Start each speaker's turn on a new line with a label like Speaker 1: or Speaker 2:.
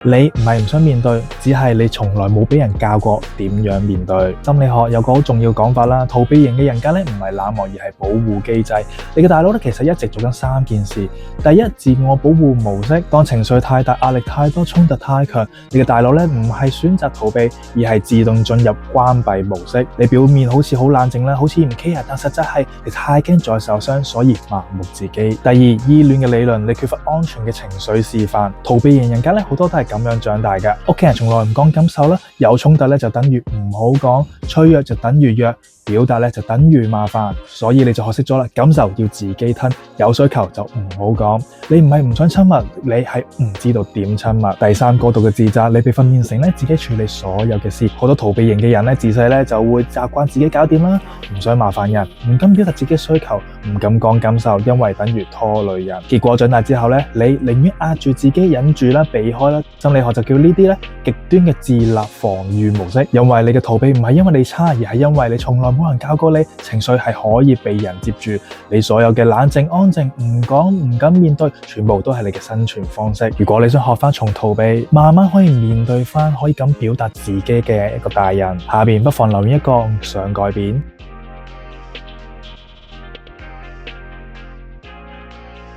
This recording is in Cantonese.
Speaker 1: 你唔係唔想面對，只係你從來冇俾人教過點樣面對。心理學有個好重要講法啦，逃避型嘅人格咧唔係冷漠，而係保護機制。你嘅大腦咧其實一直做緊3件事。第一，自我保護模式，當情緒太大、壓力太多、衝突太強，你嘅大腦咧唔係選擇逃避，而係自動進入關閉模式。你表面好似好冷靜啦，好似唔 care，但實際係你太驚再受傷，所以麻木自己。第二，依戀嘅理論，你缺乏安全嘅情緒示範。逃避型人格咧好多都係咁樣長大嘅，屋企人從來唔講感受啦，有衝突咧就等於唔好講，脆弱就等於弱，表達咧就等於麻煩，所以你就學識咗啦，感受要自己吞，有需求就唔好講。你唔係唔想親密，你係唔知道點親密。第三，過度嘅自責，你被訓練成咧自己處理所有嘅事。好多逃避型嘅人咧自細咧就會習慣自己搞掂啦，唔想麻煩人，唔敢表達自己需求，唔敢講感受，因為等於拖累人。結果長大之後咧，你寧願壓住自己，忍住啦，避開啦。心理學就叫呢啲咧極端嘅自立防禦模式，因為你嘅逃避唔係因為你差，而係因為你從來冇人教過你，情緒係可以被人接住。你所有嘅冷靜、安靜、唔講、唔敢面對，全部都係你嘅生存方式。如果你想學翻從逃避，慢慢可以面對翻，可以咁表達自己嘅一個大人，下面不妨留言一個想改變。